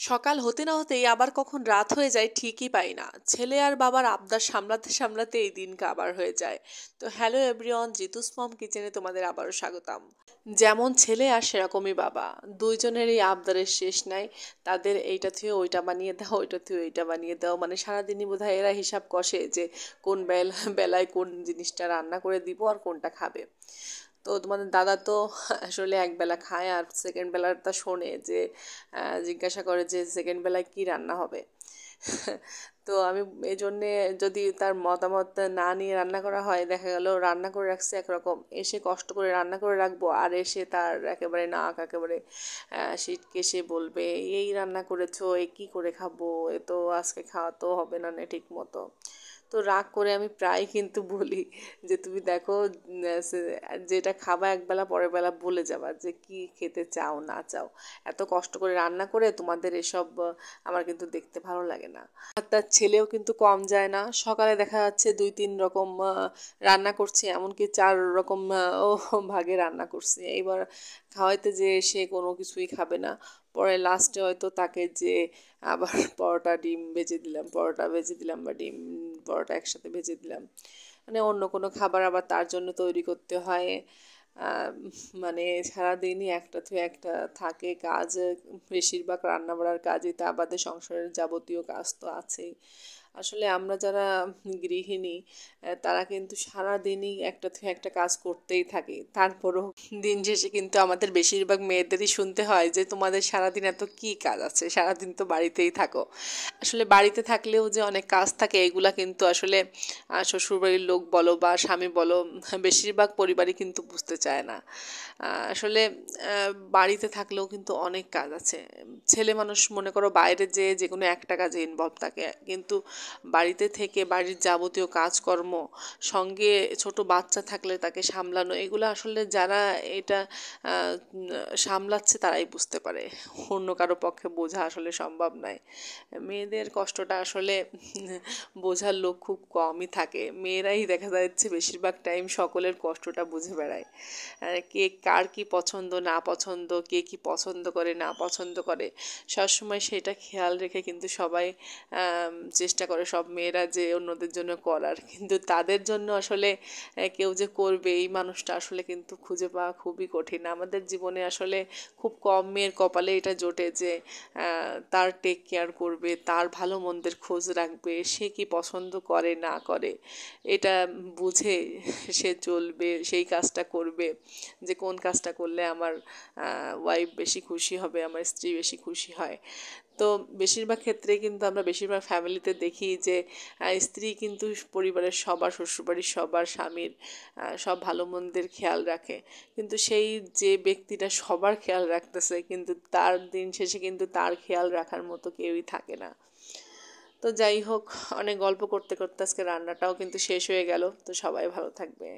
সকাল হতে না হতেই আবার কখন রাত হয়ে যায় ঠিকই পাই না। ছেলে আর বাবার আবদার সামলাতে সামলাতে এই দিন কাবার হয়ে যায়। তো হ্যালো এভরিওয়ান, জিতুস মম কিচেনে তোমাদের আবারও স্বাগতম। যেমন ছেলে আর সেরকমই বাবা, দুইজনেরই আবদারের শেষ নাই। তাদের এইটা থেকে ওইটা বানিয়ে দাও, ওইটা থেকে ওইটা বানিয়ে দাও, মানে সারাদিনই বোধহয় এরা হিসাব কষে যে কোন বেলায় কোন জিনিসটা রান্না করে দিব আর কোনটা খাবে। তো তোমাদের দাদা তো আসলে একবেলা খায় আর সেকেন্ড বেলাটা শোনে যে জিজ্ঞাসা করে যে সেকেন্ড বেলায় কি রান্না হবে। তো আমি এই জন্যে যদি তার মতামত না নিয়ে রান্না করা হয়, দেখা গেল রান্না করে রাখছে একরকম, এসে কষ্ট করে রান্না করে রাখবো আর এসে তার একেবারে নাক একেবারে সিটকে সে বলবে এই রান্না করেছো, এ কী করে খাবো, এ তো আজকে খাওয়া তো হবে না নে ঠিক মতো। তো রাগ করে আমি প্রায় কিন্তু বলি যে তুমি দেখো যেটা খাবা একবেলা পরের বেলা বলে যাবা যে কি খেতে চাও না চাও, এত কষ্ট করে রান্না করে তোমাদের এসব আমার কিন্তু দেখতে ভালো লাগে না। আর তার ছেলেও কিন্তু কম যায় না, সকালে দেখা যাচ্ছে 2-3 রকম রান্না করছে, এমনকি 4 রকম ও ভাগে রান্না করছে। এইবার খাওয়াইতে যে সে কোনো কিছুই খাবে না, পরে লাস্টে হয়তো তাকে যে আবার পরোটা ডিম ভেজে দিলাম, পরোটা ভেজে দিলাম বা ডিম পরোটা একসাথে ভেজে দিলাম, মানে অন্য কোনো খাবার আবার তার জন্য তৈরি করতে হয়। মানে সারাদিনই একটা থেকে একটা থাকে কাজ, বেশিরভাগ রান্না বাড়ার কাজই, তা বাদে সংসারের যাবতীয় কাজ তো আছেই। আসলে আমরা যারা গৃহিণী তারা কিন্তু সারাদিনই একটা থেকে একটা কাজ করতেই থাকি, তারপরও দিন শেষে কিন্তু আমাদের বেশিরভাগ মেয়েদেরই শুনতে হয় যে তোমাদের সারাদিন এত কী কাজ আছে, সারাদিন তো বাড়িতেই থাকো। আসলে বাড়িতে থাকলেও যে অনেক কাজ থাকে এগুলা কিন্তু আসলে শ্বশুরবাড়ির লোক বলো বা স্বামী বলো, বেশিরভাগ পরিবারই কিন্তু বুঝতে চায় না। আসলে বাড়িতে থাকলেও কিন্তু অনেক কাজ আছে। ছেলে মানুষ মনে করো বাইরে যেয়ে যে কোনো একটা কাজে ইনভলভ থাকে, কিন্তু বাড়িতে থেকে বাড়ির যাবতীয় কাজকর্ম, সঙ্গে ছোট বাচ্চা থাকলে তাকে সামলানো, এগুলো আসলে যারা এটা সামলাচ্ছে তারাই বুঝতে পারে, অন্য কারো পক্ষে বোঝা আসলে সম্ভব নয়। মেয়েদের কষ্টটা আসলে বোঝার লোক খুব কমই থাকে, মেয়েরাই দেখা যাচ্ছে বেশিরভাগ টাইম সকলের কষ্টটা বুঝে বেড়ায়। কে কার কি পছন্দ না পছন্দ, কে কি পছন্দ করে না পছন্দ করে, সবসময় সেটা খেয়াল রেখে কিন্তু সবাই চেষ্টা করে সব মেয়েরা যে অন্যদের জন্য করার, কিন্তু তাদের জন্য আসলে কেউ যে করবে এই মানুষটা আসলে কিন্তু খুঁজে পাওয়া খুবই কঠিন। আমাদের জীবনে আসলে খুব কম মেয়ের কপালে এটা জোটে যে তার টেক কেয়ার করবে, তার ভালো মন্দের খোঁজ রাখবে, সে কি পছন্দ করে না করে এটা বুঝে সে চলবে, সেই কাজটা করবে যে কোন কাজটা করলে আমার ওয়াইফ বেশি খুশি হবে, আমার স্ত্রী বেশি খুশি হয়। তো বেশিরভাগ ক্ষেত্রে কিন্তু আমরা বেশিরভাগ ফ্যামিলিতে দেখি যে স্ত্রী কিন্তু পরিবারের সবার, শ্বশুরবাড়ির সবার, স্বামীর সব ভালো মন্দের খেয়াল রাখে, কিন্তু সেই যে ব্যক্তিটা সবার খেয়াল রাখতেছে কিন্তু তার দিন শেষে কিন্তু তার খেয়াল রাখার মতো কেউই থাকে না। তো যাই হোক, অনেক গল্প করতে করতে আজকে রান্নাটাও কিন্তু শেষ হয়ে গেল। তো সবাই ভালো থাকবে।